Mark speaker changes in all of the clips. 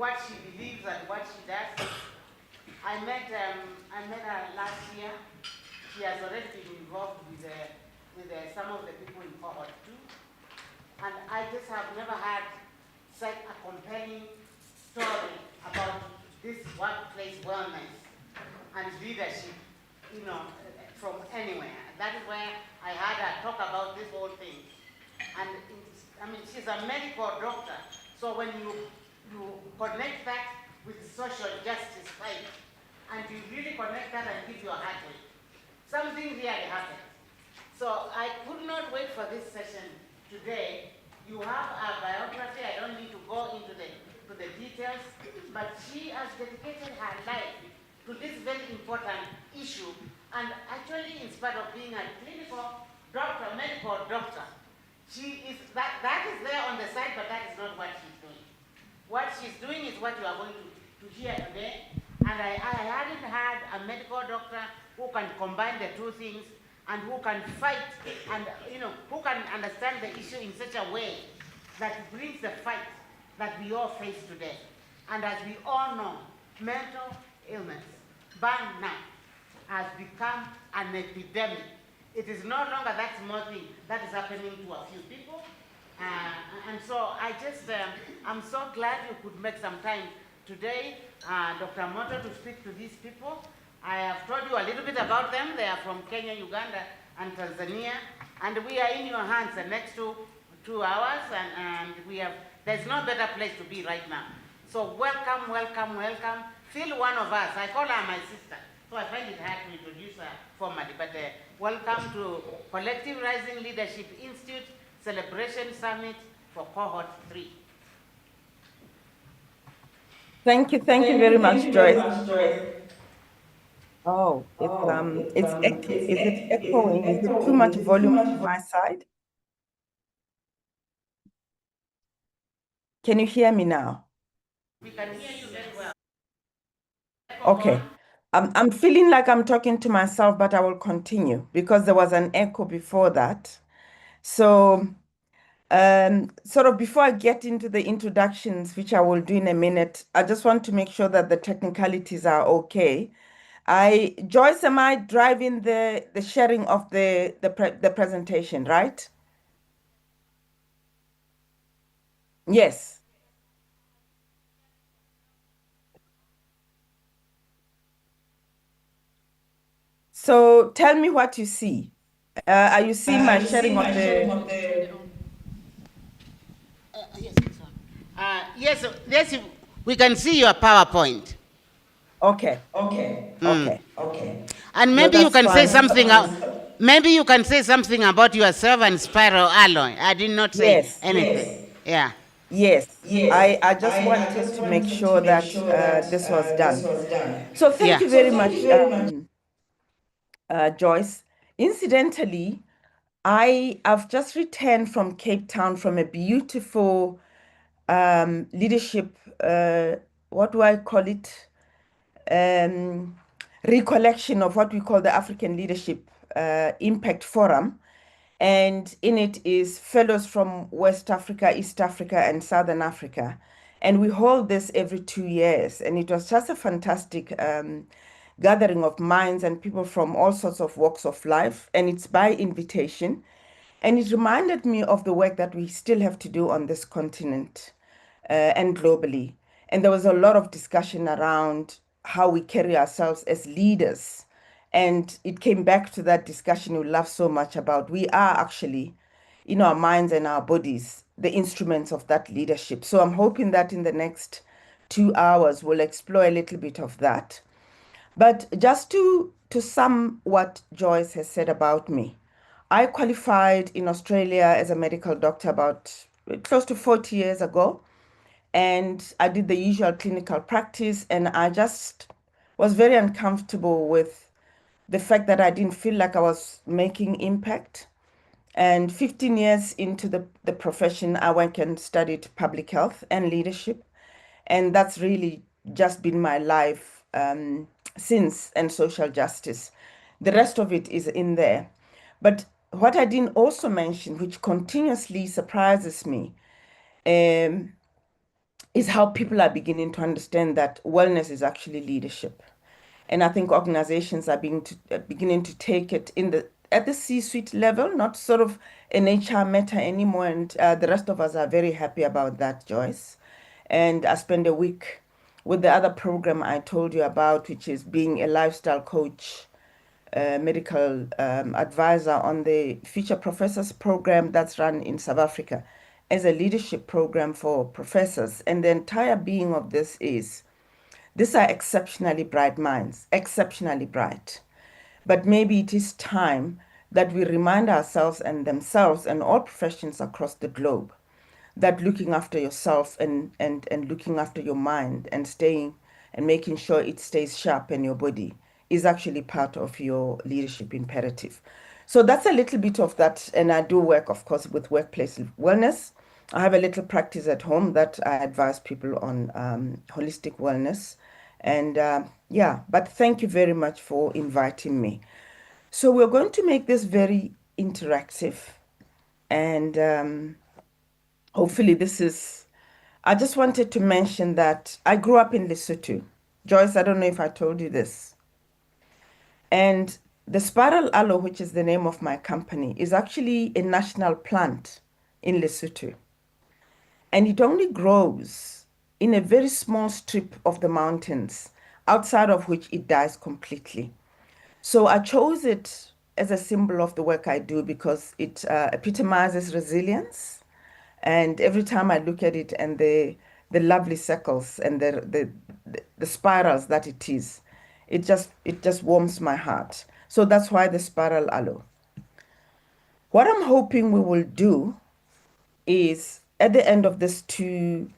Speaker 1: what she believes and what she does. I met her last year. She has already been involved with some of the people in cohort 2. And I just have never had such a compelling story about this workplace wellness and leadership, from anywhere. That is where I had her talk about this whole thing. And she's a medical doctor, so when you connect that with social justice fight, and you really connect that and give your heart to it, something really happened. So I could not wait for this session today. You have a biography. I don't need to go into the details, but she has dedicated her life to this very important issue. And actually, in spite of being a clinical doctor, medical doctor, she is that is there on the side, but that is not what she's doing. What she's doing is what you are going to hear today. And I hadn't had a medical doctor who can combine the two things and who can fight and who can understand the issue in such a way that brings the fight that we all face today. And as we all know, mental illness, burnout, has become an epidemic. It is no longer that small thing that is happening to a few people. And so I'm so glad you could make some time today, Dr. Moto, to speak to these people. I have told you a little bit about them. They are from Kenya, Uganda, and Tanzania. And we are in your hands the next 2 hours, and there's no better place to be right now. So welcome, welcome, welcome. Feel one of us. I call her my sister, so I find it hard to introduce her formally, but welcome to Collective Rising Leadership Institute Celebration Summit for Cohort 3.
Speaker 2: Thank you very much, Joyce. Oh, is it echoing? Is it too much volume on my side? Can you hear me now?
Speaker 1: We can hear you very well.
Speaker 2: Okay. I'm feeling like I'm talking to myself, but I will continue because there was an echo before that. So, sort of before I get into the introductions, which I will do in a minute, I just want to make sure that the technicalities are okay. Joyce, am I driving the sharing of the presentation, right? Yes. So tell me what you see. Are you seeing my sharing of the?
Speaker 1: Yes, we can see your PowerPoint.
Speaker 2: Okay.
Speaker 1: And maybe you can say something. Maybe you can say something about yourself and Spiral Alloy. I did not say anything. Yeah.
Speaker 2: Yes, I just wanted to make sure that this was done. So thank you very much, Joyce. Incidentally, I've just returned from Cape Town from a beautiful leadership, what do I call it? Recollection of what we call the African Leadership Impact Forum. And in it is fellows from West Africa, East Africa, and Southern Africa. And we hold this every 2 years. And it was just a fantastic gathering of minds and people from all sorts of walks of life. And it's by invitation. And it reminded me of the work that we still have to do on this continent and globally. And there was a lot of discussion around how we carry ourselves as leaders. And it came back to that discussion we love so much about. We are actually, in our minds and our bodies, the instruments of that leadership. So I'm hoping that in the next 2 hours, we'll explore a little bit of that. But just to sum what Joyce has said about me, I qualified in Australia as a medical doctor about close to 40 years ago. And I did the usual clinical practice, and I just was very uncomfortable with the fact that I didn't feel like I was making impact. And 15 years into the profession, I went and studied public health and leadership. And that's really just been my life since, and social justice. The rest of it is in there. But what I didn't also mention, which continuously surprises me, is how people are beginning to understand that wellness is actually leadership. And I think organizations are beginning to take it in the at the C-suite level, not sort of an HR matter anymore. And the rest of us are very happy about that, Joyce. And I spent a week with the other program I told you about, which is being a lifestyle coach, medical advisor on the Future Professors program that's run in South Africa as a leadership program for professors. And the entire being of this is these are exceptionally bright minds, exceptionally bright. But maybe it is time that we remind ourselves and themselves and all professions across the globe that looking after yourself and looking after your mind and staying and making sure it stays sharp in your body is actually part of your leadership imperative. So that's a little bit of that. And I do work, of course, with workplace wellness. I have a little practice at home that I advise people on holistic wellness. And yeah, but thank you very much for inviting me. So we're going to make this very interactive and hopefully this is, I just wanted to mention that I grew up in Lesotho. Joyce, I don't know if I told you this. And the spiral aloe, which is the name of my company, is actually a national plant in Lesotho. And it only grows in a very small strip of the mountains, outside of which it dies completely. So I chose it as a symbol of the work I do because it epitomizes resilience. And every time I look at it and the lovely circles and the spirals that it just warms my heart. So that's why the spiral aloe. What I'm hoping we will do is at the end of this 2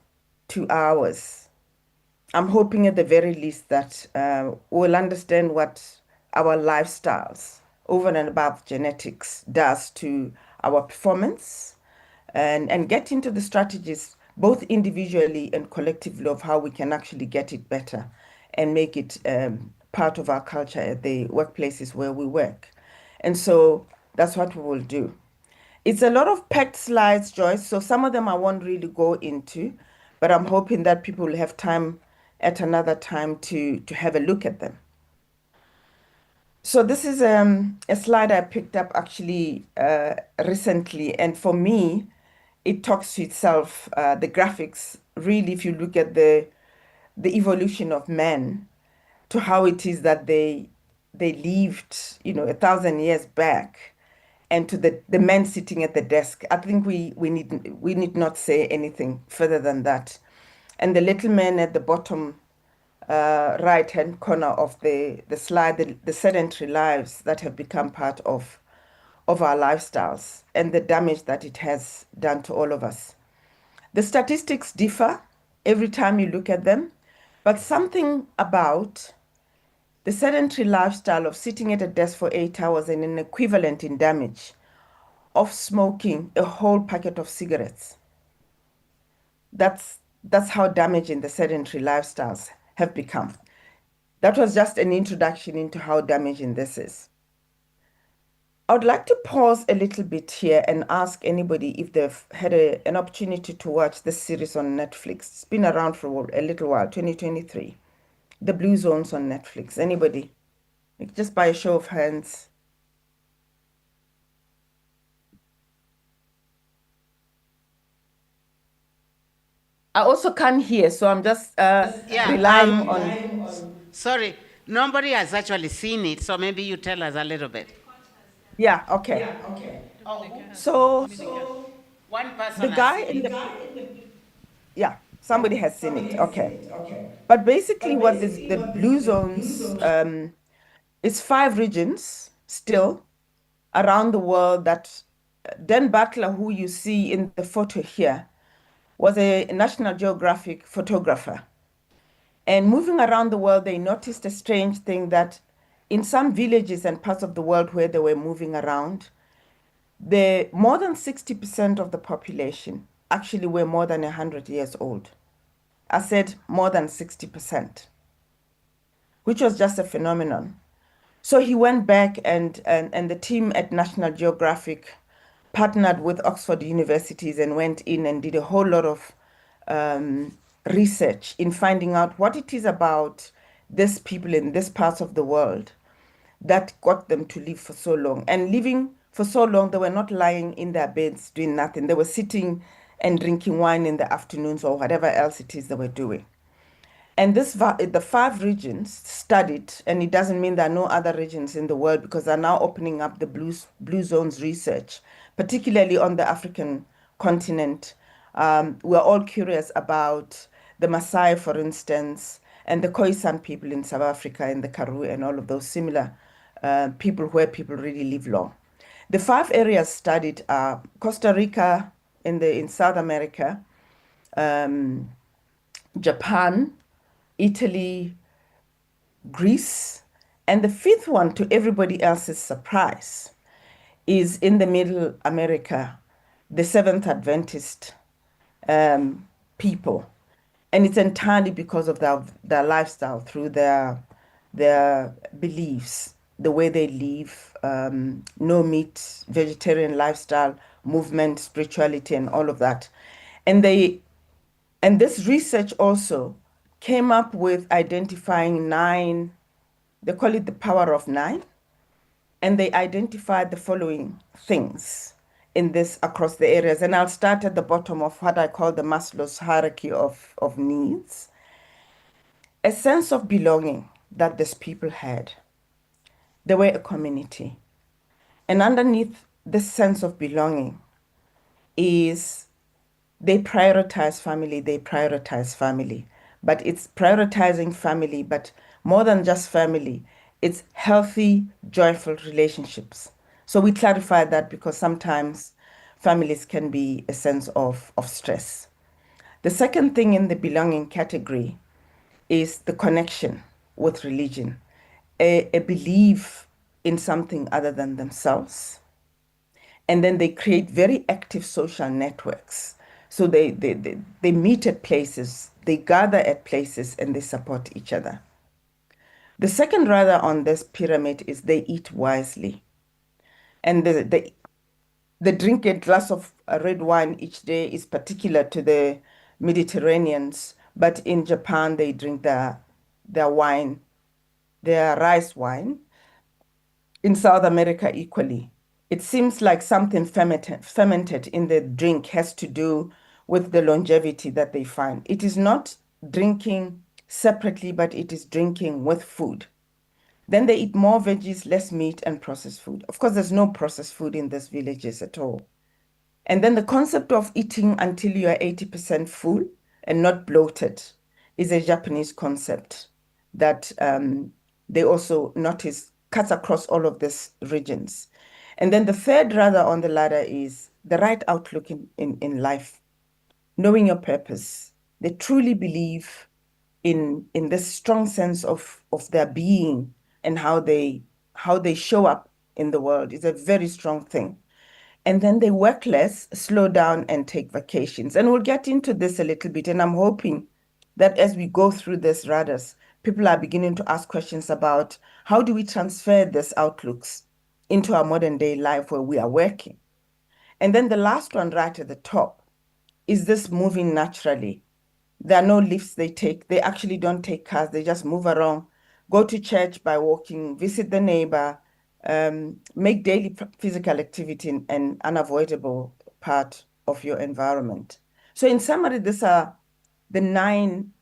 Speaker 2: hours, I'm hoping at the very least that we'll understand what our lifestyles over and above genetics does to our performance and get into the strategies both individually and collectively of how we can actually get it better and make it part of our culture at the workplaces where we work. And so that's what we will do. It's a lot of packed slides, Joyce, so some of them I won't really go into, but I'm hoping that people will have time at another time to have a look at them. So this is a slide I picked up actually recently, and for me, it talks to itself. The graphics, really, if you look at the evolution of men to how it is that they lived, 1,000 years back, and to the men sitting at the desk. I think we need not say anything further than that. And the little man at the bottom right-hand corner of the slide, the sedentary lives that have become part of our lifestyles and the damage that it has done to all of us. The statistics differ every time you look at them, but something about the sedentary lifestyle of sitting at a desk for 8 hours and an equivalent in damage of smoking a whole packet of cigarettes. That's how damaging the sedentary lifestyles have become. That was just an introduction into how damaging this is. I would like to pause a little bit here and ask anybody if they've had an opportunity to watch this series on Netflix. It's been around for a little while, 2023. The Blue Zones on Netflix. Anybody? Like, just by a show of hands. I also can't hear, so I'm just
Speaker 1: Yeah,
Speaker 2: relying on.
Speaker 1: sorry, nobody has actually seen it, so maybe you tell us a little bit.
Speaker 2: Yeah, okay.
Speaker 1: Oh, who?
Speaker 2: So
Speaker 1: One
Speaker 2: the
Speaker 1: person has
Speaker 2: guy
Speaker 1: seen
Speaker 2: in
Speaker 1: it.
Speaker 2: the, yeah, somebody has seen it. Okay. But basically, what is the Blue Zones? It's 5 regions still around the world that Dan Butler, who you see in the photo here, was a National Geographic photographer. And moving around the world, they noticed a strange thing that in some villages and parts of the world where they were moving around, the more than 60% of the population actually were more than 100 years old. I said more than 60%, which was just a phenomenon. So he went back and the team at National Geographic partnered with Oxford universities and went in and did a whole lot of research in finding out what it is about these people in this parts of the world that got them to live for so long. And living for so long, they were not lying in their beds doing nothing. They were sitting and drinking wine in the afternoons or whatever else it is they were doing. And the 5 regions studied, and it doesn't mean there are no other regions in the world because they're now opening up the blue zones research, particularly on the African continent. We're all curious about the Maasai, for instance, and the Khoisan people in South Africa and the Karoo and all of those similar people where people really live long. The 5 areas studied are Costa Rica in South America, Japan, Italy, Greece, and the fifth one, to everybody else's surprise, is in the Middle America, the Seventh Adventist people. And it's entirely because of their lifestyle, through their beliefs, the way they live, no meat, vegetarian lifestyle, movement, spirituality, and all of that. And this research also came up with identifying 9, they call it the power of 9, and they identified the following things in this across the areas. And I'll start at the bottom of what I call the Maslow's hierarchy of needs. A sense of belonging that these people had. They were a community. And underneath this sense of belonging is they prioritize family. But it's prioritizing family, but more than just family, it's healthy, joyful relationships. So we clarify that because sometimes families can be a sense of stress. The second thing in the belonging category is the connection with religion, a belief in something other than themselves. And then they create very active social networks. So they meet at places, they gather at places, and they support each other. The second rather on this pyramid is they eat wisely. And they drink a glass of red wine each day is particular to the Mediterraneans, but in Japan they drink their wine, their rice wine. In South America equally. It seems like something fermented in the drink has to do with the longevity that they find. It is not drinking separately, but it is drinking with food. Then they eat more veggies, less meat, and processed food. Of course, there's no processed food in these villages at all. And then the concept of eating until you are 80% full and not bloated is a Japanese concept that they also notice cuts across all of these regions. And then the third rather on the ladder is the right outlook in life, knowing your purpose. They truly believe in this strong sense of their being and how they show up in the world is a very strong thing. And then they work less, slow down, and take vacations. And we'll get into this a little bit. And I'm hoping that as we go through this radars, people are beginning to ask questions about how do we transfer these outlooks into our modern day life where we are working. And then the last one right at the top is this moving naturally. There are no lifts they take. They actually don't take cars. They just move around, go to church by walking, visit the neighbor, make daily physical activity an unavoidable part of your environment. So in summary, these are the 9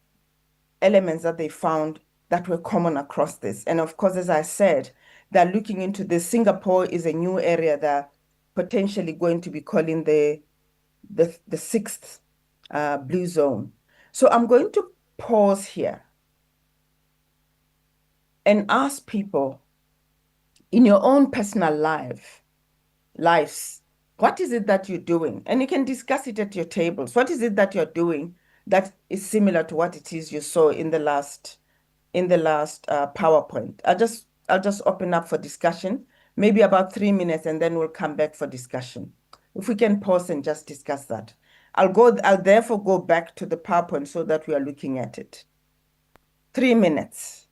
Speaker 2: elements that they found that were common across this. And of course, as I said, they're looking into this. Singapore is a new area they're potentially going to be calling the 6th blue zone. So I'm going to pause here and ask people in your own personal lives, what is it that you're doing? And you can discuss it at your tables. What is it that you're doing that is similar to what it is you saw in the last PowerPoint? I'll just open up for discussion, maybe about 3 minutes, and then we'll come back for discussion. If we can pause and just discuss that. I'll therefore go back to the PowerPoint so that we are looking at it. 3 minutes.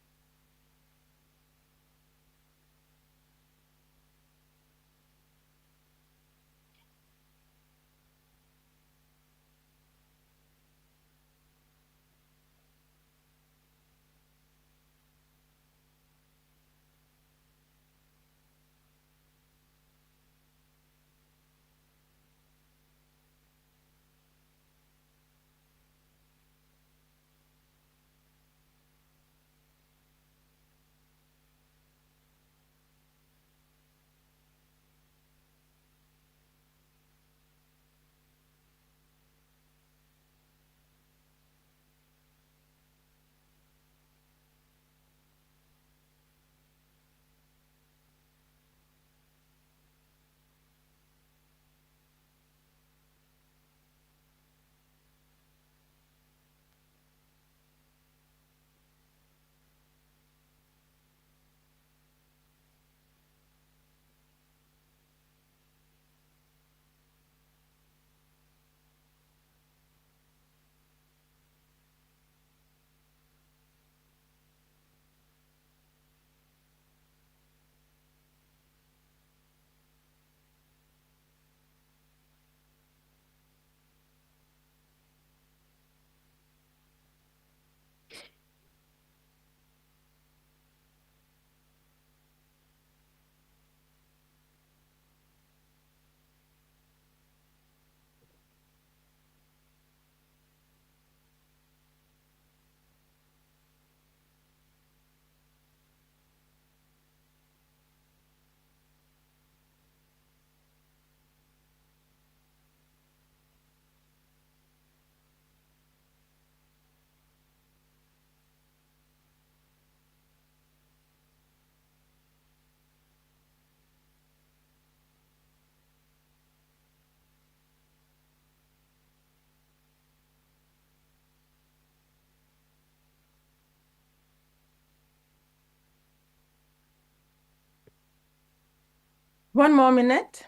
Speaker 2: One more minute.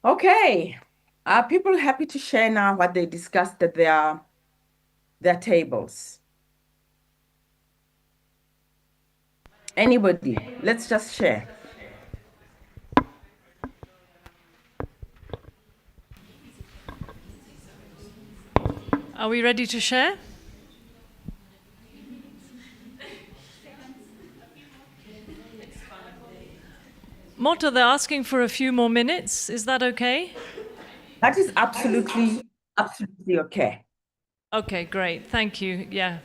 Speaker 2: Okay. Are people happy to share now what they discussed at their tables? Anybody? Let's just share.
Speaker 3: Are we ready to share? Motto, they're asking for a few more minutes. Is that okay?
Speaker 2: That is absolutely okay.
Speaker 3: Okay, great. Thank you. Yeah.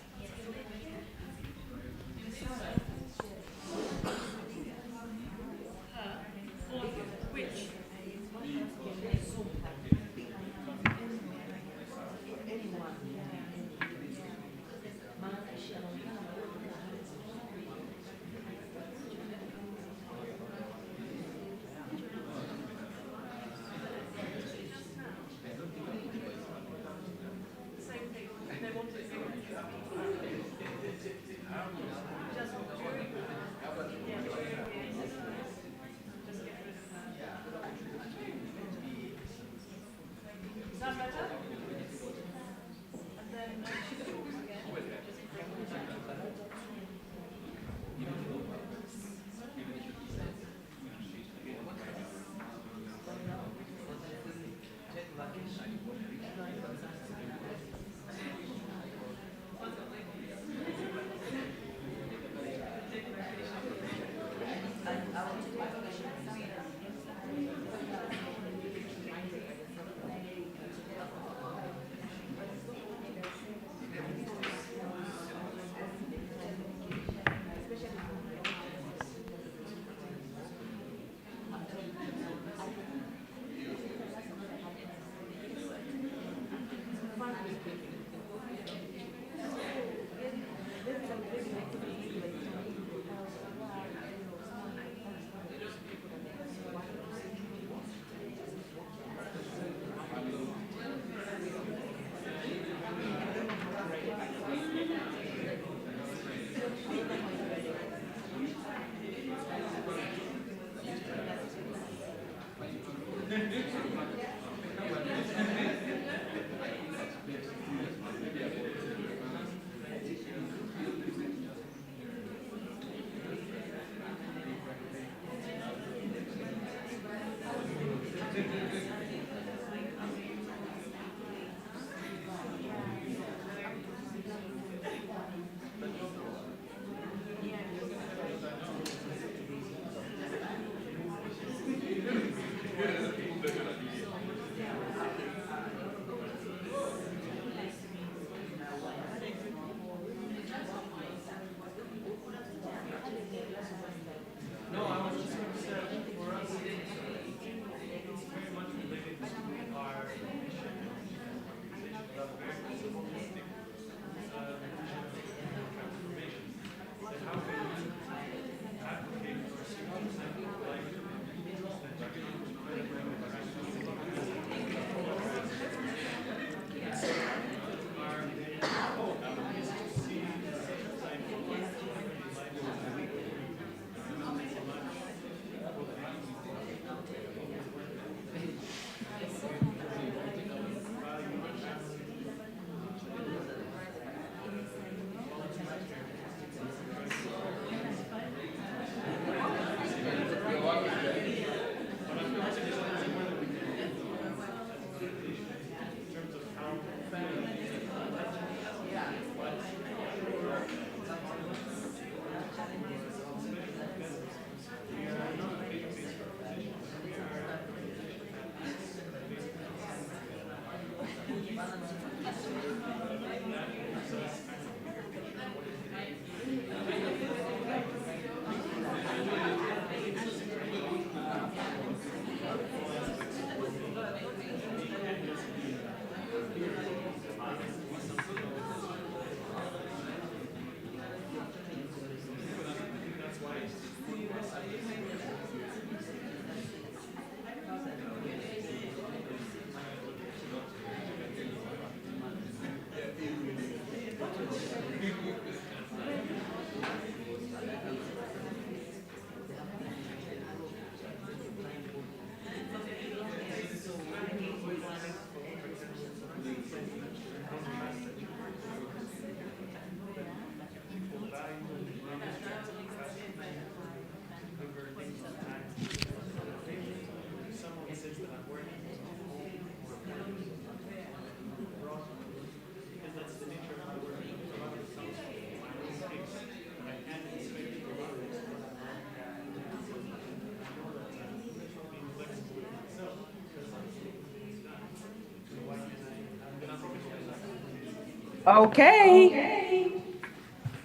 Speaker 2: Okay.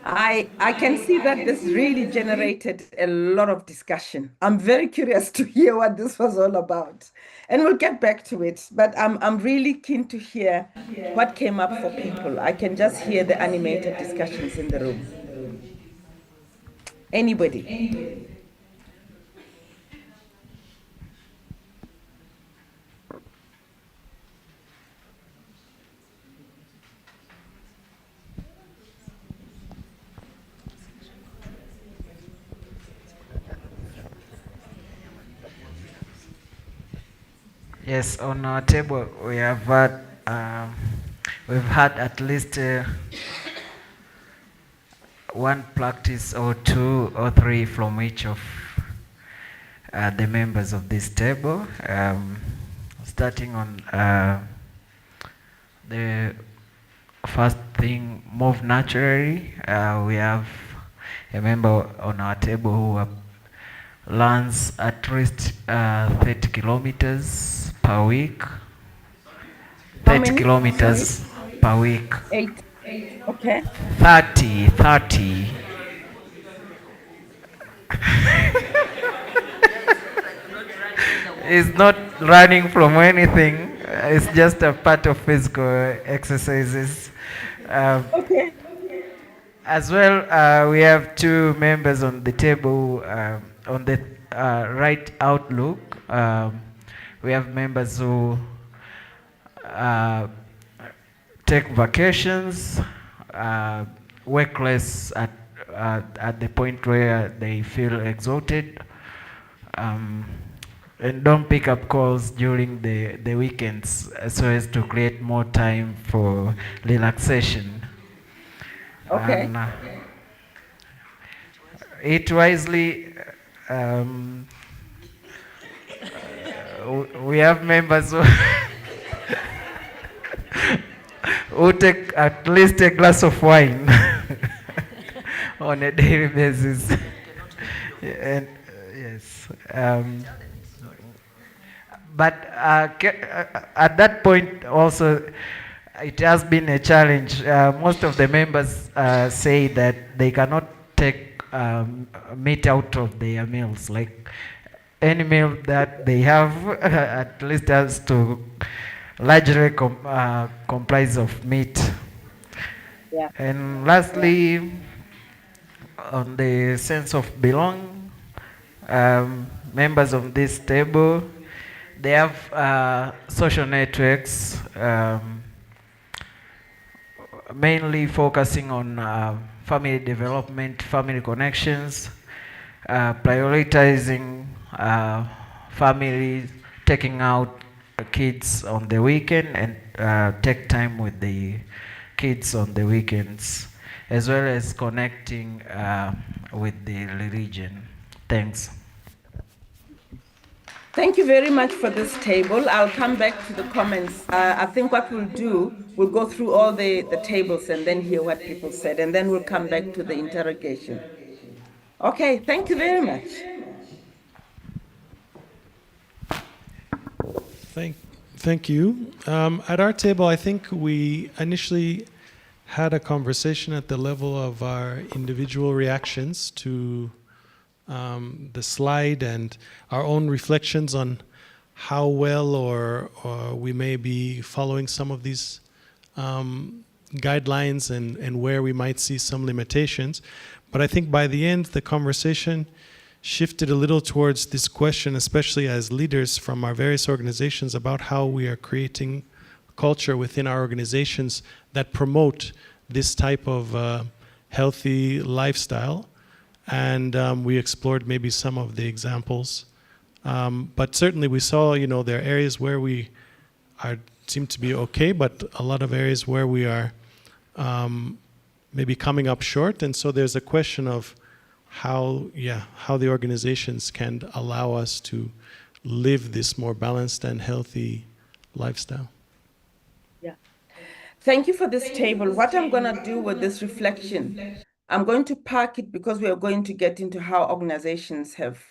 Speaker 2: I can see that this really generated a lot of discussion. I'm very curious to hear what this was all about. And we'll get back to it. But I'm really keen to hear what came up for people. I can just hear the animated discussions in the room. Anybody?
Speaker 4: Yes, on our table we've had at least one practice or two or three from each of the members of this table. Starting on the first thing, move naturally. We have a member on our table who runs at least 30 kilometers per week. 30 kilometers per week.
Speaker 2: 8. Okay.
Speaker 4: 30. It's not running from anything. It's just a part of physical exercises.
Speaker 2: Okay.
Speaker 4: As well, we have two members on the table on the right outlook. We have members who take vacations, work less at the point where they feel exhausted, and don't pick up calls during the weekends so as to create more time for relaxation.
Speaker 2: Okay.
Speaker 4: And, eat wisely. We have members who take at least a glass of wine on a daily basis. And yes, but at that point also, it has been a challenge. Most of the members say that they cannot take meat out of their meals. Like any meal that they have, at least has to largely comprise of meat.
Speaker 2: Yeah.
Speaker 4: And lastly, on the sense of belonging, members of this table, they have social networks, mainly focusing on family development, family connections, prioritizing family, taking out kids on the weekend and take time with the kids on the weekends, as well as connecting with the religion. Thanks.
Speaker 2: Thank you very much for this table. I'll come back to the comments. I think what we'll do, we'll go through all the tables and then hear what people said, and then we'll come back to the interrogation. Okay, thank you very much.
Speaker 5: Thank you. At our table, I think we initially had a conversation at the level of our individual reactions to the slide and our own reflections on how well or we may be following some of these guidelines and where we might see some limitations. But I think by the end, the conversation shifted a little towards this question, especially as leaders from our various organizations, about how we are creating culture within our organizations that promote this type of healthy lifestyle. And we explored maybe some of the examples. But certainly we saw, there are areas where we seem to be okay, but a lot of areas where we are maybe coming up short. And so there's a question of how the organizations can allow us to live this more balanced and healthy lifestyle.
Speaker 2: Yeah. Thank you for this table. What I'm going to do with this reflection, I'm going to park it because we are going to get into how organizations have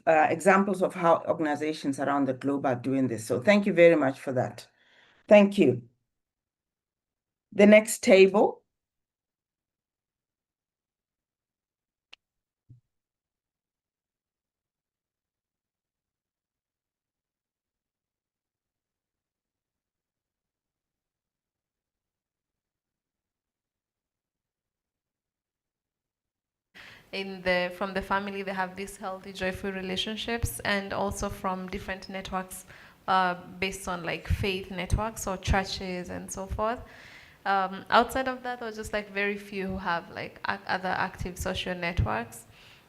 Speaker 2: examples of how organizations around the globe are doing this. So thank you very much for that. Thank you. The next table.
Speaker 6: From the family, they have these healthy, joyful relationships, and also from different networks based on like faith networks or churches and so forth. Outside of that, there are just like very few who have like other active social networks.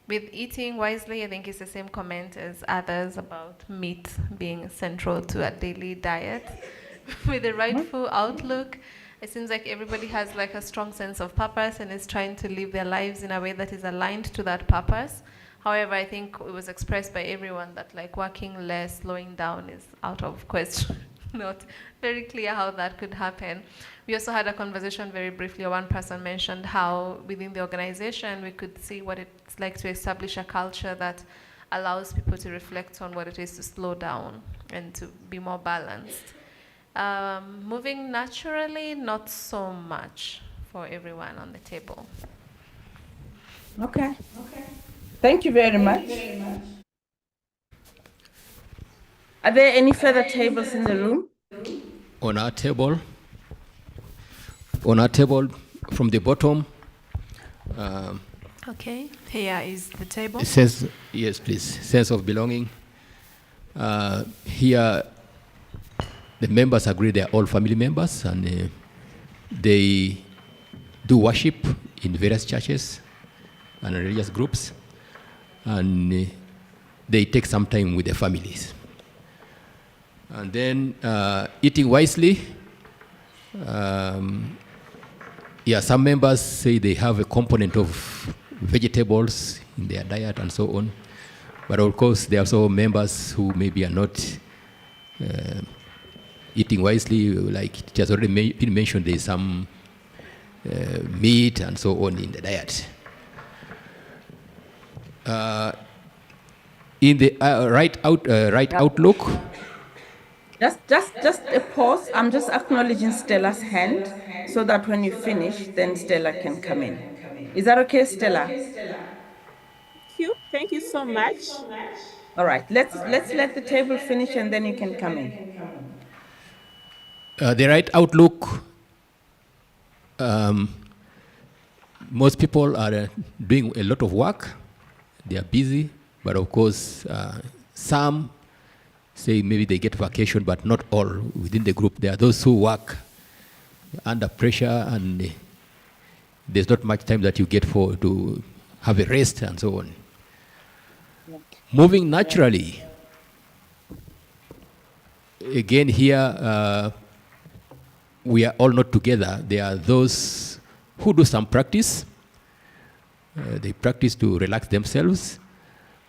Speaker 6: With eating wisely, I think it's the same comment as others about meat being central to a daily diet. With the rightful outlook, it seems like everybody has like a strong sense of purpose and is trying to live their lives in a way that is aligned to that purpose. However, I think it was expressed by everyone that like working less, slowing down is out of question. Not very clear how that could happen. We also had a conversation very briefly. One person mentioned how within the organization we could see what it's like to establish a culture that allows people to reflect on what it is to slow down and to be more balanced. Moving naturally, not so much for everyone on the table.
Speaker 2: Okay. Thank you very much. Are there any further tables in the room?
Speaker 7: On our table, from the bottom.
Speaker 6: Okay, here is the table.
Speaker 7: Yes, please. Sense of belonging. Here, the members agree they are all family members, and they do worship in various churches and religious groups, and they take some time with their families. And then eating wisely. Some members say they have a component of vegetables in their diet and so on. But of course, there are also members who maybe are not eating wisely, like it has already been mentioned, there's some meat and so on in the diet. In the right outlook.
Speaker 2: Just a pause. I'm just acknowledging Stella's hand so that when you finish, then Stella can come in. Is that okay, Stella?
Speaker 8: Thank you so much.
Speaker 2: All right, let's let the table finish and then you can come in.
Speaker 7: The right outlook, most people are doing a lot of work. They are busy, but of course, some say maybe they get vacation, but not all within the group. There are those who work under pressure, and there's not much time that you get to have a rest and so on. Yeah. Moving naturally. Again, here we are all not together. There are those who do some practice. They practice to relax themselves.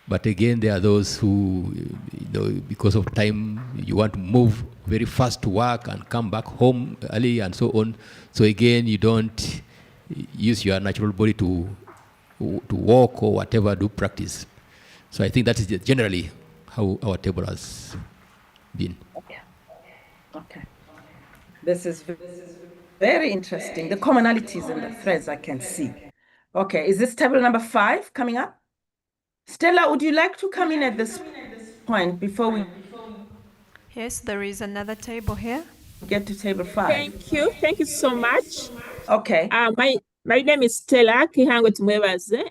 Speaker 7: But again, there are those who, because of time, you want to move very fast to work and come back home early and so on. So again, you don't use your natural body to walk or whatever, do practice. So I think that is generally how our table has been.
Speaker 2: Okay. Okay. This is very interesting. The commonalities and the threads I can see. Okay, is this table number 5 coming up? Stella, would you like to come in at this point before we
Speaker 6: Yes, there is another table here.
Speaker 2: get to table 5?
Speaker 8: Thank you. Thank you so much.
Speaker 2: Okay.
Speaker 8: My name is Stella Kihango Tumwebaze.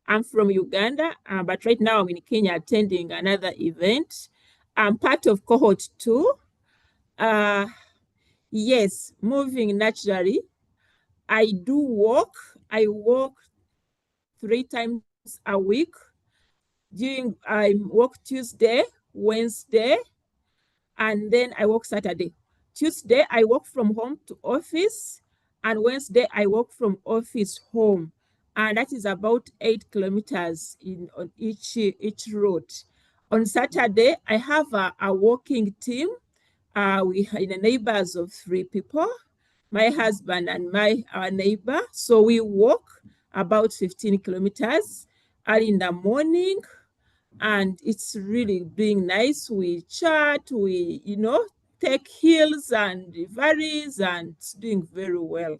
Speaker 8: I'm from Uganda, but right now I'm in Kenya attending another event. I'm part of cohort 2. Yes, moving naturally. I do walk. I walk 3 times a week. I walk Tuesday, Wednesday, and then I work Saturday. Tuesday, I work from home to office, and Wednesday, I work from office home. And that is about 8 kilometers on each route. On Saturday, I have a walking team. We are in the neighbors of 3 people, my husband and our neighbor. So we walk about 15 kilometers early in the morning, and it's really being nice. We chat, we, take hills and valleys, and it's doing very well.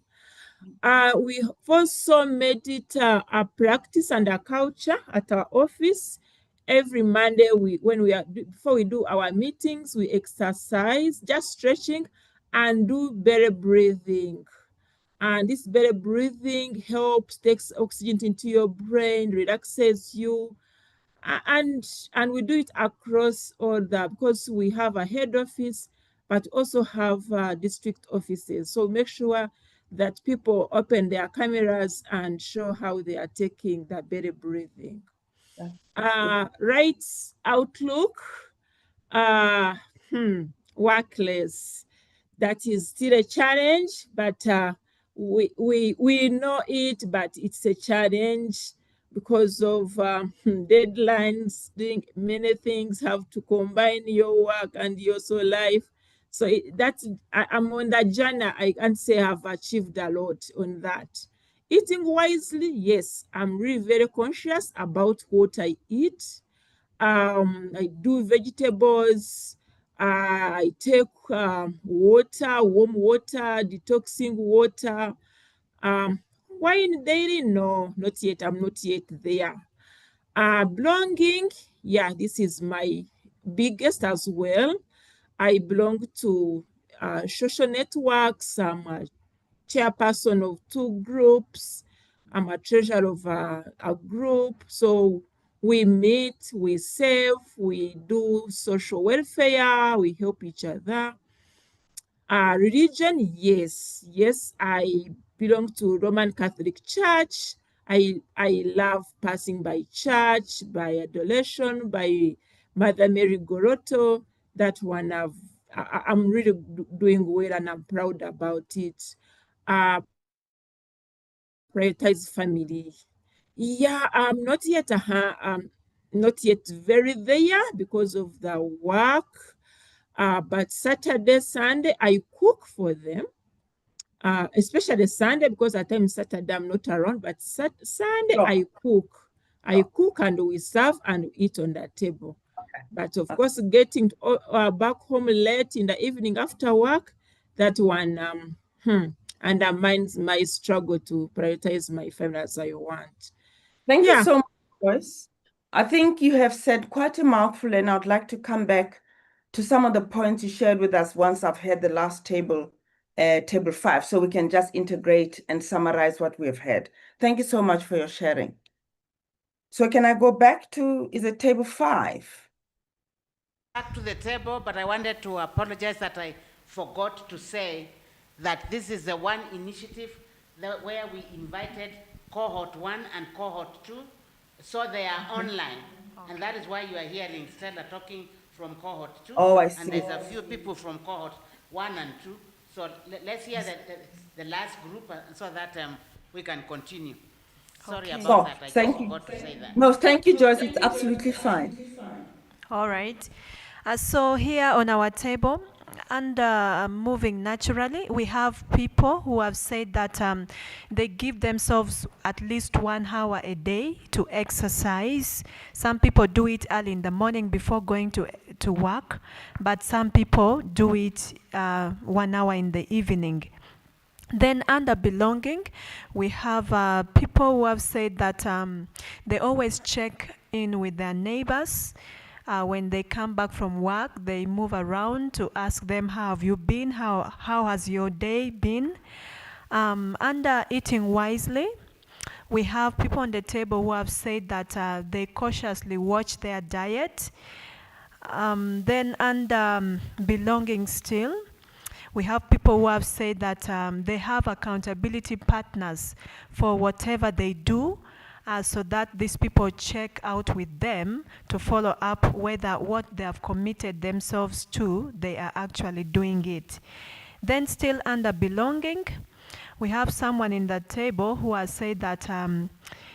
Speaker 8: We also made it a practice and a culture at our office. Every Monday, before we do our meetings, we exercise, just stretching, and do belly breathing. And this belly breathing helps takes oxygen into your brain, relaxes you, and we do it across all because we have a head office, but also have district offices. So make sure that people open their cameras and show how they are taking the belly breathing. Right outlook, workless. That is still a challenge, but we know it, but it's a challenge because of deadlines, doing many things, have to combine your work and your social life. So I'm on that journey. I can say I've achieved a lot on that. Eating wisely, yes, I'm really very conscious about what I eat. I do vegetables. I take water, warm water, detoxing water. Wine daily? No, not yet. I'm not yet there. Belonging, yeah, this is my biggest as well. I belong to social networks. I'm a chairperson of 2 groups. I'm a treasurer of a group. So we meet, we save, we do social welfare, we help each other. Religion, yes, I belong to Roman Catholic Church. I love passing by church, by adoration, by Mother Mary Goroto. That one I'm really doing well, and I'm proud about it. Prioritize family. Yeah, I'm not yet not yet very there because of the work. But Saturday, Sunday, I cook for them. Especially Sunday, because at times Saturday I'm not around, but Sunday I cook. I cook and we serve and eat on the table. But of course, getting back home late in the evening after work, that one undermines my struggle to prioritize my family as I want.
Speaker 2: Thank you so much, Joyce. I think you have said quite a mouthful, and I'd like to come back to some of the points you shared with us once I've had the last table, table 5, so we can just integrate and summarize what we've had. Thank you so much for your sharing. So can I go back to, is it table 5?
Speaker 1: Back to the table, but I wanted to apologize that I forgot to say that this is the one initiative where we invited cohort 1 and cohort 2, so they are online. And that is why you are hearing Stella talking from cohort 2.
Speaker 2: Oh, I see.
Speaker 1: And there's a few people from cohort 1 and 2. So let's hear the last group so that we can continue. Sorry about that. I just forgot to say that.
Speaker 2: No, thank you, Joyce. It's absolutely fine.
Speaker 6: All right. So here on our table,
Speaker 9: under moving naturally, we have people who have said that they give themselves at least 1 hour a day to exercise. Some people do it early in the morning before going to work, but some people do it 1 hour in the evening. Then under belonging, we have people who have said that they always check in with their neighbors. When they come back from work, they move around to ask them, how have you been? How has your day been? Under eating wisely, we have people on the table who have said that they cautiously watch their diet. Then under belonging still, we have people who have said that they have accountability partners for whatever they do, so that these people check out with them to follow up whether what they have committed themselves to, they are actually doing it. Then still under belonging, we have someone in the table who has said that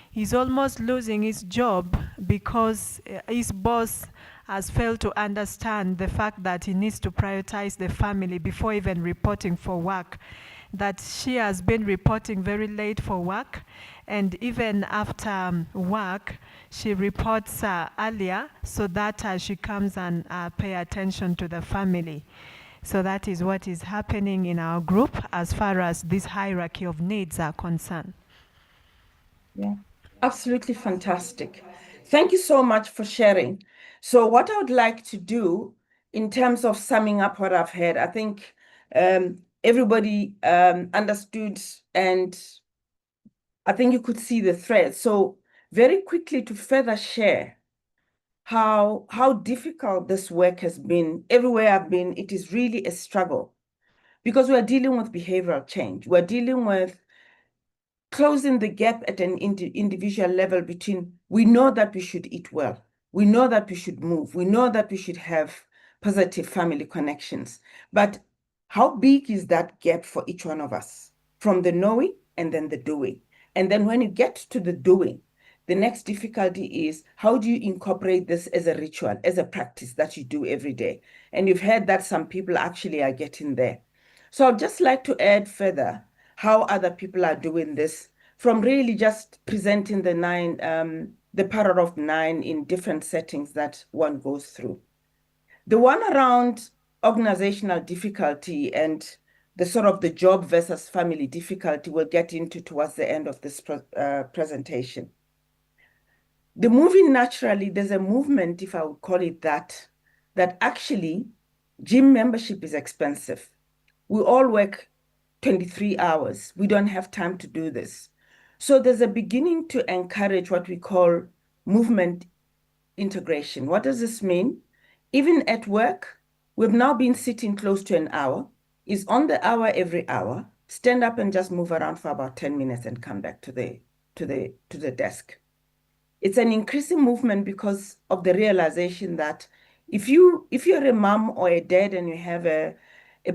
Speaker 9: he's almost losing his job because his boss has failed to understand the fact that he needs to prioritize the family before even reporting for work. That she has been reporting very late for work, and even after work, she reports earlier so that she comes and pay attention to the family. So that is what is happening in our group as far as this hierarchy of needs are concerned.
Speaker 2: Yeah, absolutely fantastic. Thank you so much for sharing. So what I would like to do in terms of summing up what I've heard, I think everybody understood, and I think you could see the thread. So very quickly to further share how difficult this work has been. Everywhere I've been, it is really a struggle because we're dealing with behavioral change. We're dealing with closing the gap at an individual level between, we know that we should eat well, we know that we should move, we know that we should have positive family connections. But how big is that gap for each one of us? From the knowing and then the doing. And then when you get to the doing, the next difficulty is, how do you incorporate this as a ritual, as a practice that you do every day? And you've heard that some people actually are getting there. So I'd just like to add further how other people are doing this, from really just presenting the power of 9 in different settings that one goes through. The one around organizational difficulty and the sort of the job versus family difficulty we'll get into towards the end of this presentation. The moving naturally, there's a movement, if I would call it that actually gym membership is expensive. We all work 23 hours. We don't have time to do this. So there's a beginning to encourage what we call movement integration. What does this mean? Even at work, we've now been sitting close to an hour. Is on the hour every hour. Stand up and just move around for about 10 minutes and come back to the desk. It's an increasing movement because of the realization that if you're a mom or a dad and you have a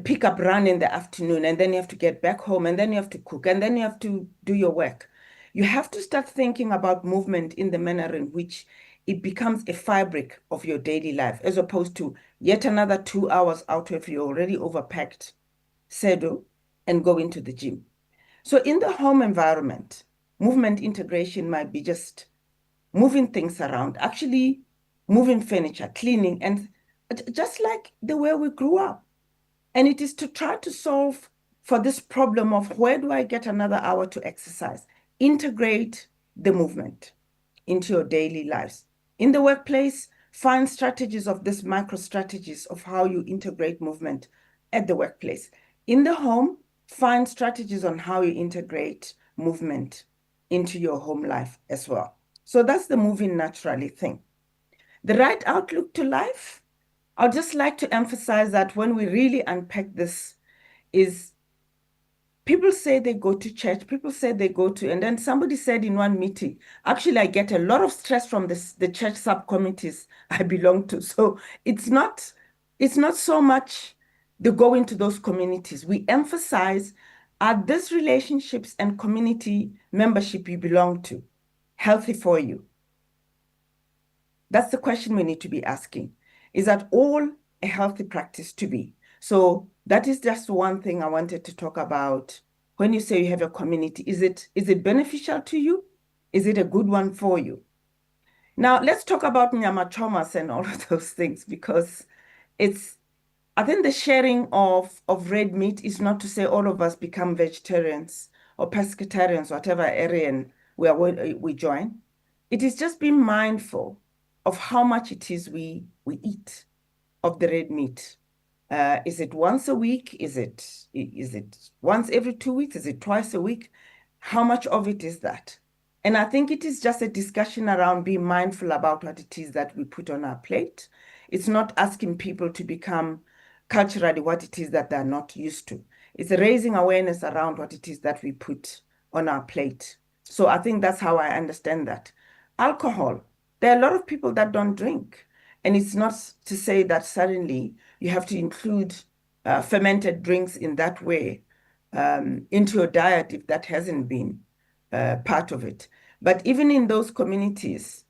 Speaker 2: pickup run in the afternoon, and then you have to get back home, and then you have to cook, and then you have to do your work, you have to start thinking about movement in the manner in which it becomes a fabric of your daily life, as opposed to yet another 2 hours out of your already overpacked schedule and go into the gym. So in the home environment, movement integration might be just moving things around, actually moving furniture, cleaning, and just like the way we grew up. And it is to try to solve for this problem of, where do I get another hour to exercise? Integrate the movement into your daily lives. In the workplace, find strategies of this micro strategies of how you integrate movement at the workplace. In the home, find strategies on how you integrate movement into your home life as well. So that's the moving naturally thing. The right outlook to life, I'd just like to emphasize that when we really unpack this, is people say they go to church, people say they go to, and then somebody said in one meeting, actually, I get a lot of stress from the church subcommittees I belong to. So it's not so much the going to those communities. We emphasize, are these relationships and community membership you belong to healthy for you? That's the question we need to be asking. Is that all a healthy practice to be? So that is just one thing I wanted to talk about. When you say you have a community, is it beneficial to you? Is it a good one for you? Now let's talk about nyama chomas and all of those things, because I think the sharing of red meat is not to say all of us become vegetarians or pescatarians, whatever area we join. It is just being mindful of how much it is we eat of the red meat. Is it once a week? Is it once every 2 weeks? Is it twice a week? How much of it is that? And I think it is just a discussion around being mindful about what it is that we put on our plate. It's not asking people to become culturally what it is that they're not used to. It's raising awareness around what it is that we put on our plate. So I think that's how I understand that. Alcohol. There are a lot of people that don't drink. And it's not to say that suddenly you have to include fermented drinks in that way into your diet if that hasn't been part of it. But even in those communities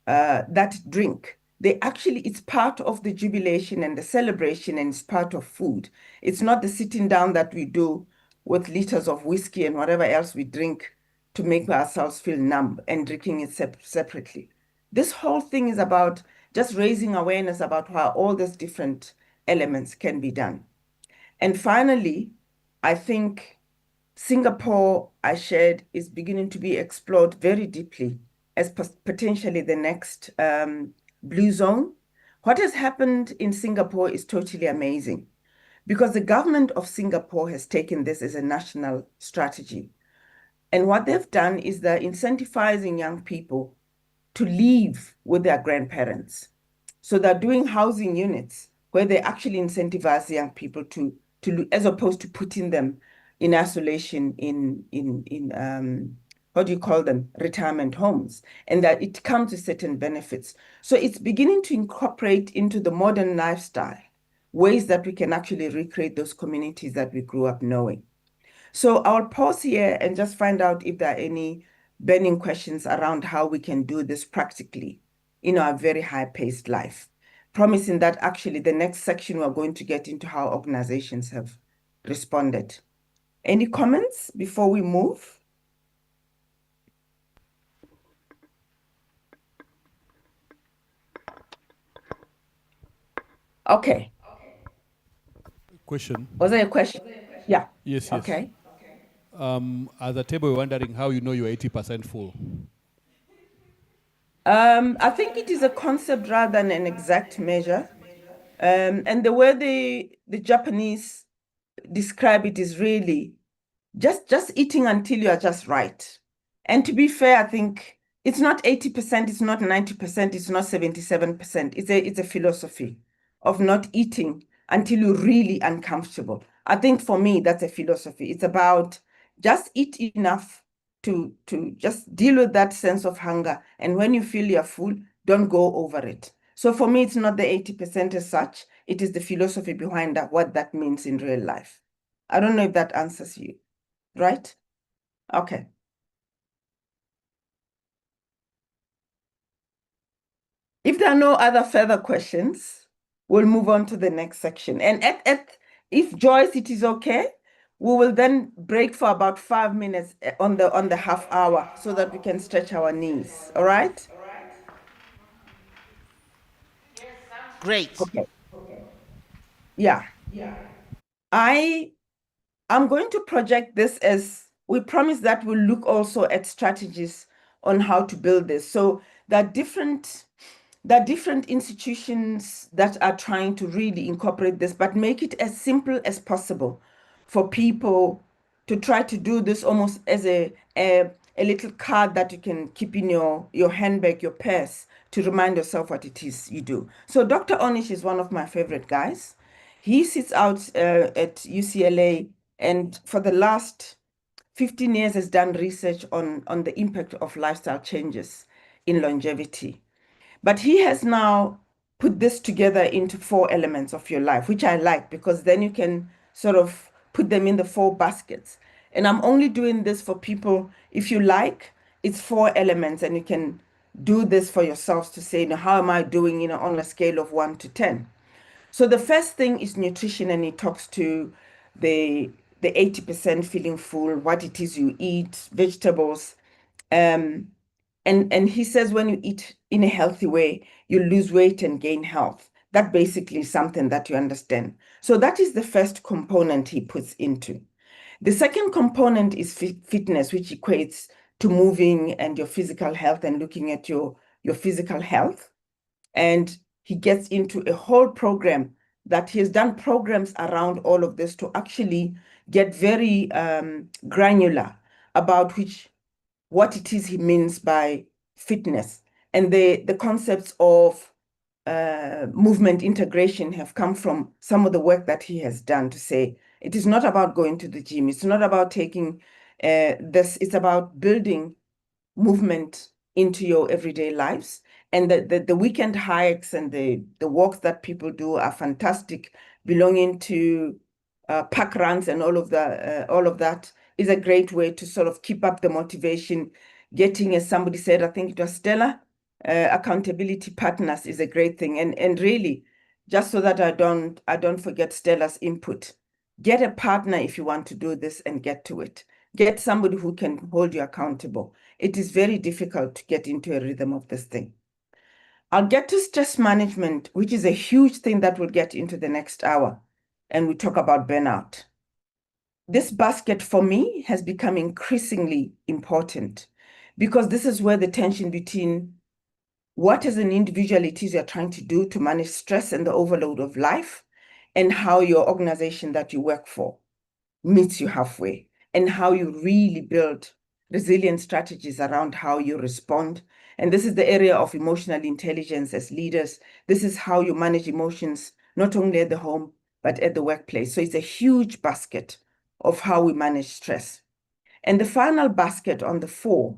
Speaker 2: that drink, it's part of the jubilation and the celebration, and it's part of food. It's not the sitting down that we do with liters of whiskey and whatever else we drink to make ourselves feel numb and drinking it separately. This whole thing is about just raising awareness about how all these different elements can be done. And finally, I think Singapore, I shared, is beginning to be explored very deeply as potentially the next blue zone. What has happened in Singapore is totally amazing, because the government of Singapore has taken this as a national strategy. And what they've done is they're incentivizing young people to live with their grandparents. So they're doing housing units where they actually incentivize young people to as opposed to putting them in isolation in what do you call them, retirement homes, and that it comes with certain benefits. So it's beginning to incorporate into the modern lifestyle ways that we can actually recreate those communities that we grew up knowing. So I'll pause here and just find out if there are any burning questions around how we can do this practically in our very high-paced life, promising that actually the next section we're going to get into how organizations have responded. Any comments before we move? Okay.
Speaker 10: Question.
Speaker 2: Was there a question? Yeah.
Speaker 10: Yes, yes.
Speaker 2: Okay.
Speaker 10: At the table, we're wondering how you know you're 80% full.
Speaker 2: I think it is a concept rather than an exact measure. And the way the Japanese describe it is really just eating until you are just right. And to be fair, I think it's not 80%, it's not 90%, it's not 77%. It's a philosophy of not eating until you're really uncomfortable. I think for me, that's a philosophy. It's about just eat enough to just deal with that sense of hunger. And when you feel you're full, don't go over it. So for me, it's not the 80% as such. It is the philosophy behind that, what that means in real life. I don't know if that answers you, right? Okay. If there are no other further questions, we'll move on to the next section. And if Joyce, it is okay, we will then break for about 5 minutes on the half hour so that we can stretch our knees. All right?
Speaker 1: Great.
Speaker 2: Okay. Yeah. I'm going to project this as we promise that we'll look also at strategies on how to build this. So there are different institutions that are trying to really incorporate this, but make it as simple as possible for people to try to do this almost as a little card that you can keep in your handbag, your purse, to remind yourself what it is you do. So Dr. Onish is one of my favorite guys. He sits out at UCLA, and for the last 15 years has done research on the impact of lifestyle changes in longevity. But he has now put this together into 4 elements of your life, which I like, because then you can sort of put them in the 4 baskets. And I'm only doing this for people, if you like, it's 4 elements, and you can do this for yourselves to say, how am I doing, on a scale of 1 to 10? So the first thing is nutrition, and he talks to the 80% feeling full, what it is you eat, vegetables. And he says when you eat in a healthy way, you lose weight and gain health. That basically is something that you understand. So that is the first component he puts into. The second component is fitness, which equates to moving and your physical health and looking at your physical health. And he gets into a whole program that he has done programs around all of this to actually get very granular about what it is he means by fitness. And the concepts of movement integration have come from some of the work that he has done to say it is not about going to the gym. It's not about taking this. It's about building movement into your everyday lives. And the weekend hikes and the walks that people do are fantastic, belonging to park runs and all of that is a great way to sort of keep up the motivation. Getting, as somebody said, I think it was Stella, accountability partners is a great thing. And really, just so that I don't forget Stella's input, get a partner if you want to do this and get to it. Get somebody who can hold you accountable. It is very difficult to get into a rhythm of this thing. I'll get to stress management, which is a huge thing that we'll get into the next hour, and we talk about burnout. This basket for me has become increasingly important because this is where the tension between what as an individual it is you're trying to do to manage stress and the overload of life, and how your organization that you work for meets you halfway, and how you really build resilient strategies around how you respond. And this is the area of emotional intelligence as leaders. This is how you manage emotions, not only at the home, but at the workplace. So it's a huge basket of how we manage stress. And the final basket on the 4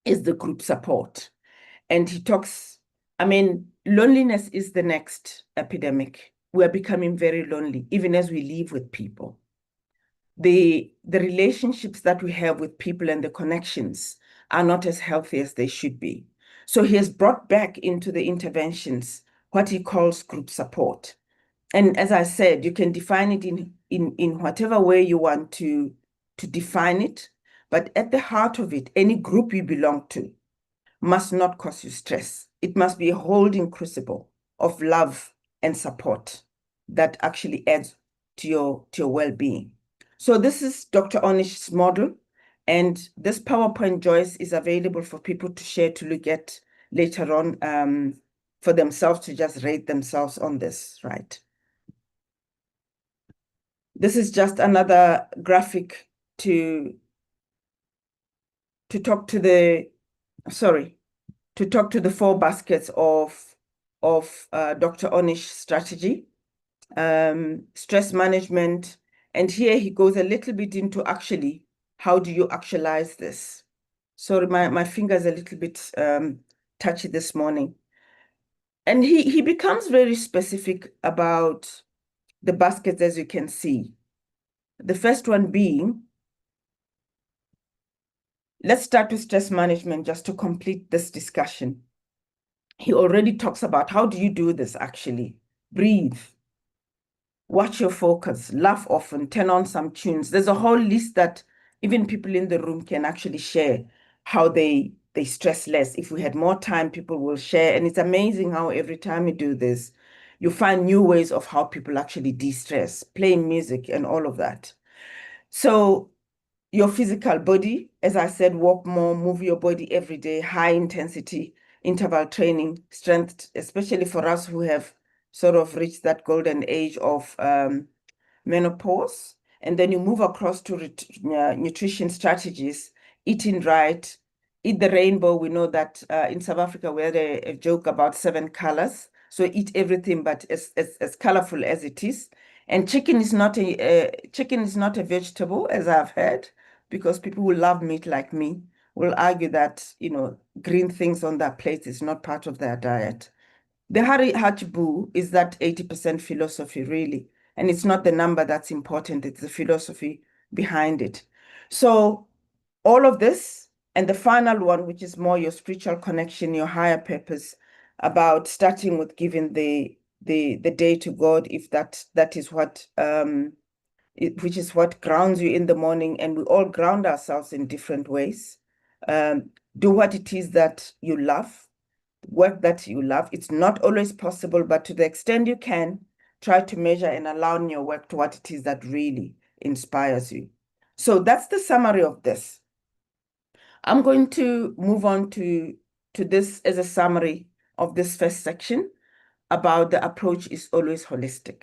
Speaker 2: is the group support. And he talks, loneliness is the next epidemic. We're becoming very lonely, even as we live with people. The relationships that we have with people and the connections are not as healthy as they should be. So he has brought back into the interventions what he calls group support. And as I said, you can define it in whatever way you want to define it. But at the heart of it, any group you belong to must not cause you stress. It must be a holding crucible of love and support that actually adds to your well-being. So this is Dr. Onish's model, and this PowerPoint, Joyce, is available for people to share, to look at later on for themselves, to just rate themselves on this, right? This is just another graphic to talk to the 4 baskets of Dr. Onish's strategy, stress management. And here he goes a little bit into actually, how do you actualize this? Sorry, my finger's a little bit touchy this morning. And he becomes very specific about the baskets, as you can see. The first one being, let's start with stress management just to complete this discussion. He already talks about how do you do this actually. Breathe. Watch your focus, laugh often, turn on some tunes. There's a whole list that even people in the room can actually share how they stress less. If we had more time, people will share. And it's amazing how every time you do this, you find new ways of how people actually de-stress, playing music and all of that. So your physical body, as I said, walk more, move your body every day, high intensity interval training, strength, especially for us who have sort of reached that golden age of menopause. And then you move across to nutrition strategies, eating right, eat the rainbow. We know that in South Africa, we had a joke about 7 colors. So eat everything, but as colorful as it is. And chicken is not a vegetable, as I've heard, because people who love meat like me will argue that, green things on their plate is not part of their diet. The Hari Hachibu is that 80% philosophy, really. And it's not the number that's important, it's the philosophy behind it. So all of this, and the final one, which is more your spiritual connection, your higher purpose, about starting with giving the the day to God, if that is what which is what grounds you in the morning, and we all ground ourselves in different ways. Do what it is that you love, work that you love. It's not always possible, but to the extent you can, try to measure and align your work to what it is that really inspires you. So that's the summary of this. I'm going to move on to this as a summary of this first section about the approach is always holistic.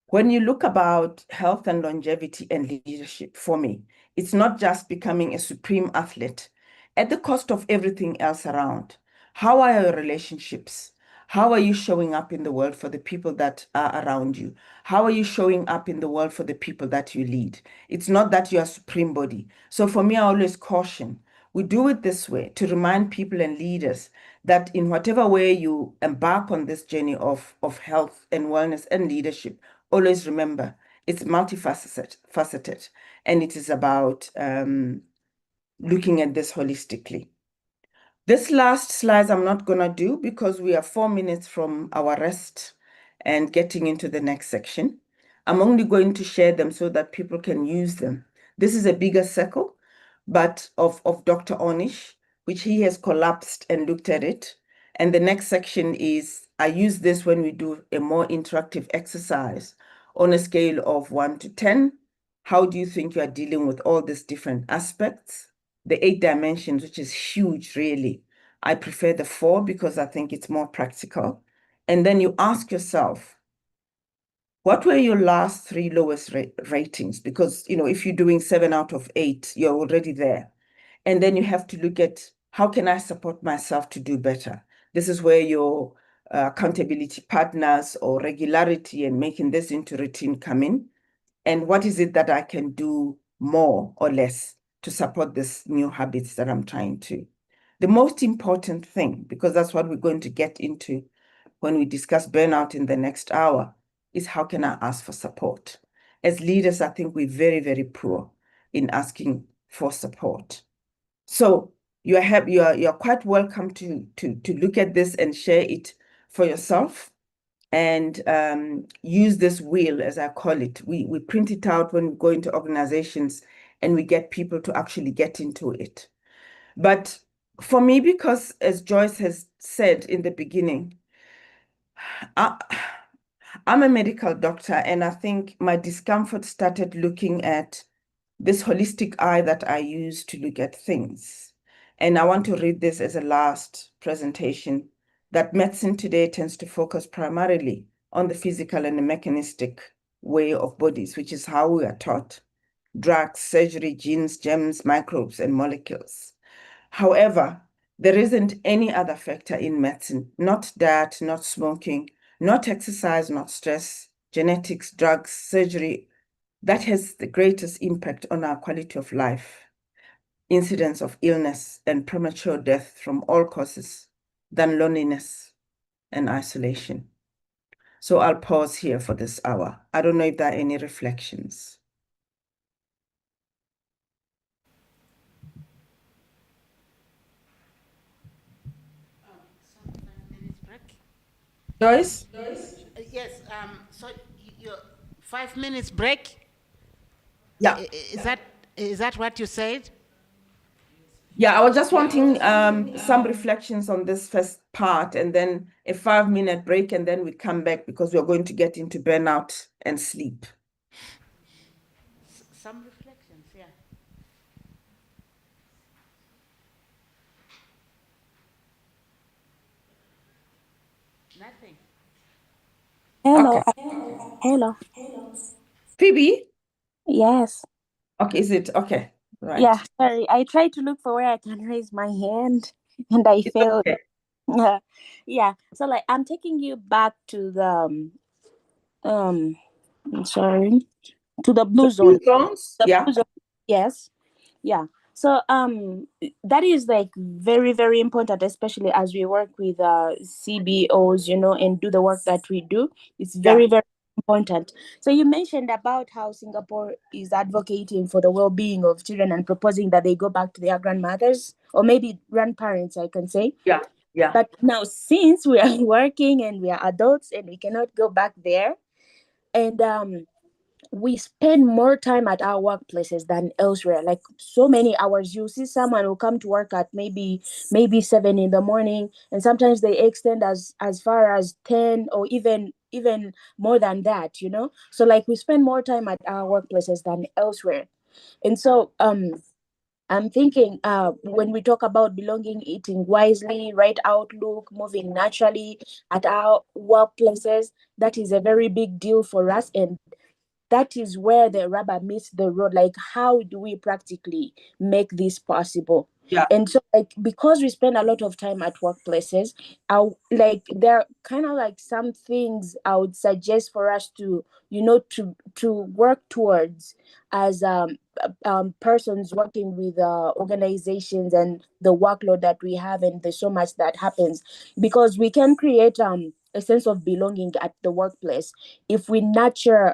Speaker 2: When you look about health and longevity and leadership, for me, it's not just becoming a supreme athlete at the cost of everything else around. How are your relationships? How are you showing up in the world for the people that are around you? How are you showing up in the world for the people that you lead? It's not that you are supreme body. So for me, I always caution, we do it this way to remind people and leaders that in whatever way you embark on this journey of health and wellness and leadership, always remember it's multifaceted, and it is about looking at this holistically. This last slide I'm not going to do because we are 4 minutes from our rest and getting into the next section. I'm only going to share them so that people can use them. This is a bigger circle, but of Dr. Onish, which he has collapsed and looked at it. And the next section is, I use this when we do a more interactive exercise on a scale of 1 to 10. How do you think you are dealing with all these different aspects? The 8 dimensions, which is huge, really. I prefer the 4 because I think it's more practical. And then you ask yourself, what were your last 3 lowest ratings? Because, if you're doing 7 out of 8, you're already there. And then you have to look at, how can I support myself to do better? This is where your accountability partners or regularity and making this into routine come in. And what is it that I can do more or less to support these new habits that I'm trying to? The most important thing, because that's what we're going to get into when we discuss burnout in the next hour, is how can I ask for support? As leaders, I think we're very, very poor in asking for support. So you're quite welcome to look at this and share it for yourself. And use this wheel, as I call it. We print it out when we go into organizations and we get people to actually get into it. But for me, because as Joyce has said in the beginning, I'm a medical doctor, and I think my discomfort started looking at this holistic eye that I use to look at things. And I want to read this as a last presentation, that medicine today tends to focus primarily on the physical and the mechanistic way of bodies, which is how we are taught. Drugs, surgery, genes, germs, microbes, and molecules. However, there isn't any other factor in medicine, not diet, not smoking, not exercise, not stress, genetics, drugs, surgery, that has the greatest impact on our quality of life, incidence of illness and premature death from all causes, than loneliness and isolation. So I'll pause here for this hour. I don't know if there are any reflections. Joyce?
Speaker 1: Yes, so your 5 minutes break?
Speaker 2: Yeah.
Speaker 1: Is that what you said?
Speaker 2: Yeah, I was just wanting some reflections on this first part, and then a 5-minute break, and then we come back because we're going to get into burnout and sleep.
Speaker 1: Some reflections, yeah. Nothing.
Speaker 11: Hello.
Speaker 2: Okay.
Speaker 11: Hello.
Speaker 2: Phoebe?
Speaker 11: Yes.
Speaker 2: Okay, is it? Okay, right.
Speaker 11: Yeah, sorry. I tried to look for where I can raise my hand and I failed.
Speaker 2: Okay.
Speaker 11: Yeah. So I'm taking you back to the I'm sorry, to the blue zone.
Speaker 2: Zones?
Speaker 11: The
Speaker 2: Yeah.
Speaker 11: blue zone. Yes. Yeah. So that is very, very important, especially as we work with CBOs, and do the work that we do. It's very, very important. So you mentioned about how Singapore is advocating for the well-being of children and proposing that they go back to their grandmothers or maybe grandparents, I can say.
Speaker 2: Yeah. Yeah.
Speaker 11: But now, since we are working and we are adults and we cannot go back there, and we spend more time at our workplaces than elsewhere, like so many hours. You see someone who come to work at maybe 7 in the morning, and sometimes they extend as far as 10 or even more than that, you know. So like we spend more time at our workplaces than elsewhere. And so I'm thinking when we talk about belonging, eating wisely, right outlook, moving naturally at our workplaces, that is a very big deal for us. And that is where the rubber meets the road. Like, how do we practically make this possible?
Speaker 2: Yeah.
Speaker 11: And so, like, because we spend a lot of time at workplaces, there are kind of like some things I would suggest for us to, to work towards as persons working with organizations and the workload that we have, and there's so much that happens, because we can create a sense of belonging at the workplace if we nurture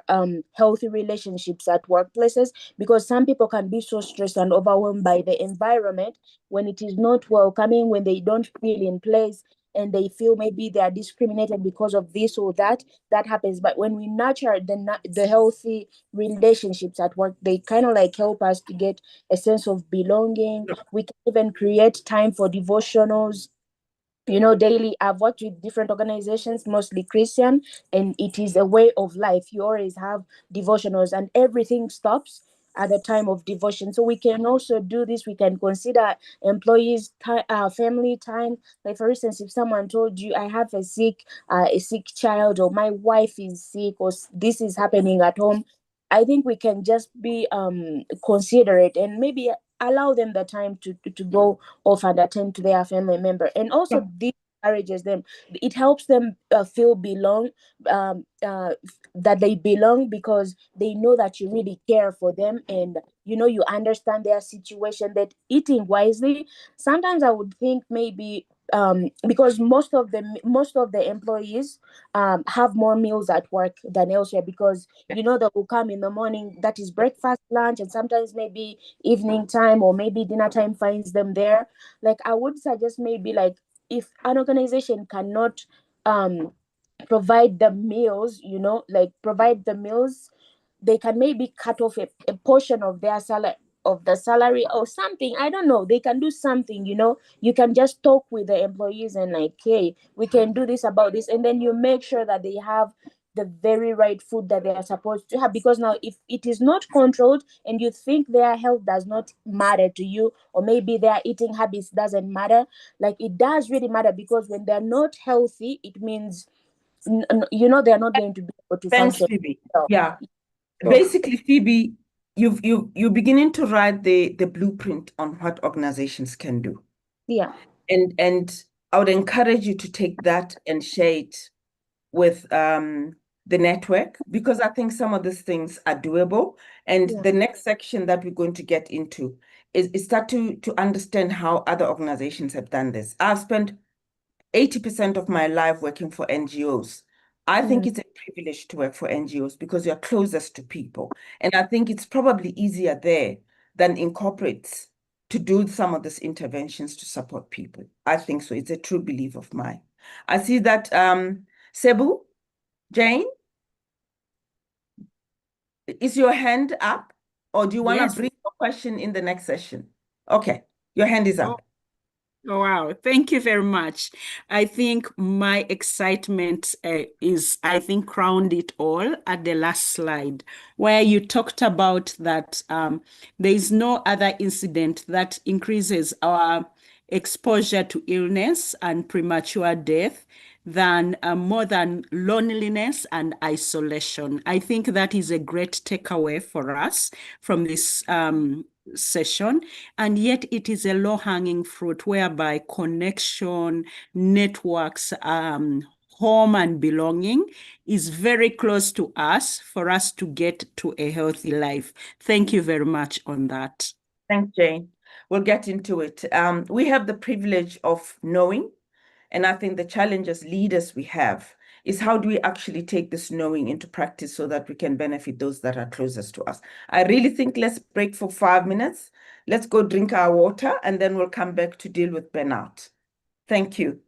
Speaker 11: healthy relationships at workplaces, because some people can be so stressed and overwhelmed by the environment when it is not welcoming, when they don't feel in place, and they feel maybe they are discriminated because of this or that. That happens. But when we nurture the healthy relationships at work, they kind of like help us to get a sense of belonging. We can even create time for devotionals, daily. I've worked with different organizations, mostly Christian, and it is a way of life. You always have devotionals, and everything stops at the time of devotion. So we can also do this. We can consider employees family time. Like, for instance, if someone told you, I have a sick child, or my wife is sick, or this is happening at home, I think we can just be considerate and maybe allow them the time to go off and attend to their family member. And also, this encourages them. It helps them feel that they belong, because they know that you really care for them, and you understand their situation. That eating wisely, sometimes I would think maybe because most of the employees have more meals at work than elsewhere, because they will come in the morning, that is breakfast, lunch, and sometimes maybe evening time or maybe dinner time finds them there. Like, I would suggest maybe, like, if an organization cannot provide the meals, they can maybe cut off a portion of their salary or something. I don't know, they can do something. You can just talk with the employees and, like, hey, we can do this about this, and then you make sure that they have the very right food that they are supposed to have. Because now, if it is not controlled and you think their health does not matter to you, or maybe their eating habits doesn't matter, like, it does really matter. Because when they're not healthy, it means they're not going to be able to
Speaker 2: Thanks,
Speaker 11: function.
Speaker 2: Phoebe.
Speaker 11: So,
Speaker 2: Yeah.
Speaker 11: so,
Speaker 2: Basically, Phoebe, you're beginning to write the blueprint on what organizations can do.
Speaker 11: yeah.
Speaker 2: And I would encourage you to take that and share it with the network, because I think some of these things are doable. And
Speaker 11: Yeah.
Speaker 2: the next section that we're going to get into is start to understand how other organizations have done this. I've spent 80% of my life working for NGOs. I think it's a privilege to work for NGOs because you're closest to people. And I think it's probably easier there than in corporates to do some of these interventions to support people. I think so. It's a true belief of mine. I see that Cebu, Jane, is your hand up, or do you want to
Speaker 8: Yes.
Speaker 2: bring your question in the next session? Okay, your hand is up.
Speaker 8: Oh, wow. Thank you very much. I think my excitement I think, crowned it all at the last slide, where you talked about that there is no other incident that increases our exposure to illness and premature death than more than loneliness and isolation. I think that is a great takeaway for us from this session. And yet it is a low-hanging fruit, whereby connection, networks, home and belonging is very close to us for us to get to a healthy life. Thank you very much on that.
Speaker 2: Thanks, Jane. We'll get into it. We have the privilege of knowing, and I think the challenge as leaders we have is how do we actually take this knowing into practice so that we can benefit those that are closest to us. I really think let's break for 5 minutes. Let's go drink our water, and then we'll come back to deal with burnout. Thank you.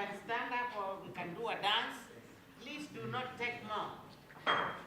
Speaker 1: can stand up or we can do a dance. Please do not take more.